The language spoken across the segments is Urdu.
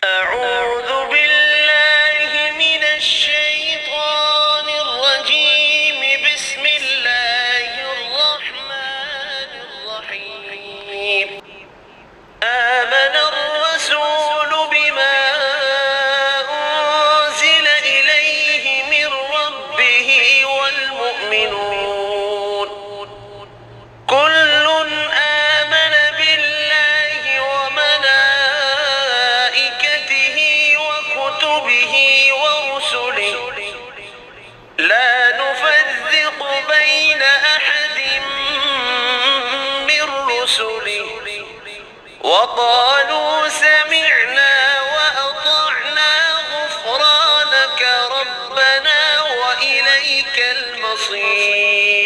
أعوذ بالله من الشيطان الرجيم. بسم الله الرحمن الرحيم. آمن الرسول بما أنزل إليه من ربه والمؤمنون كل آمن بالله وملائكته وكتبه ورسله لا نفرق بين أحد من رسله وقالوا سمعنا وأطعنا غفرانك ربنا وإليك المصير.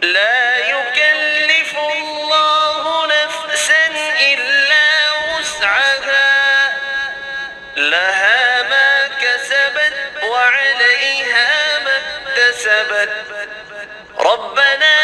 لا يكلف الله نفسا إلا وسعها لها ما كسبت وعليها ما اكتسبت ربنا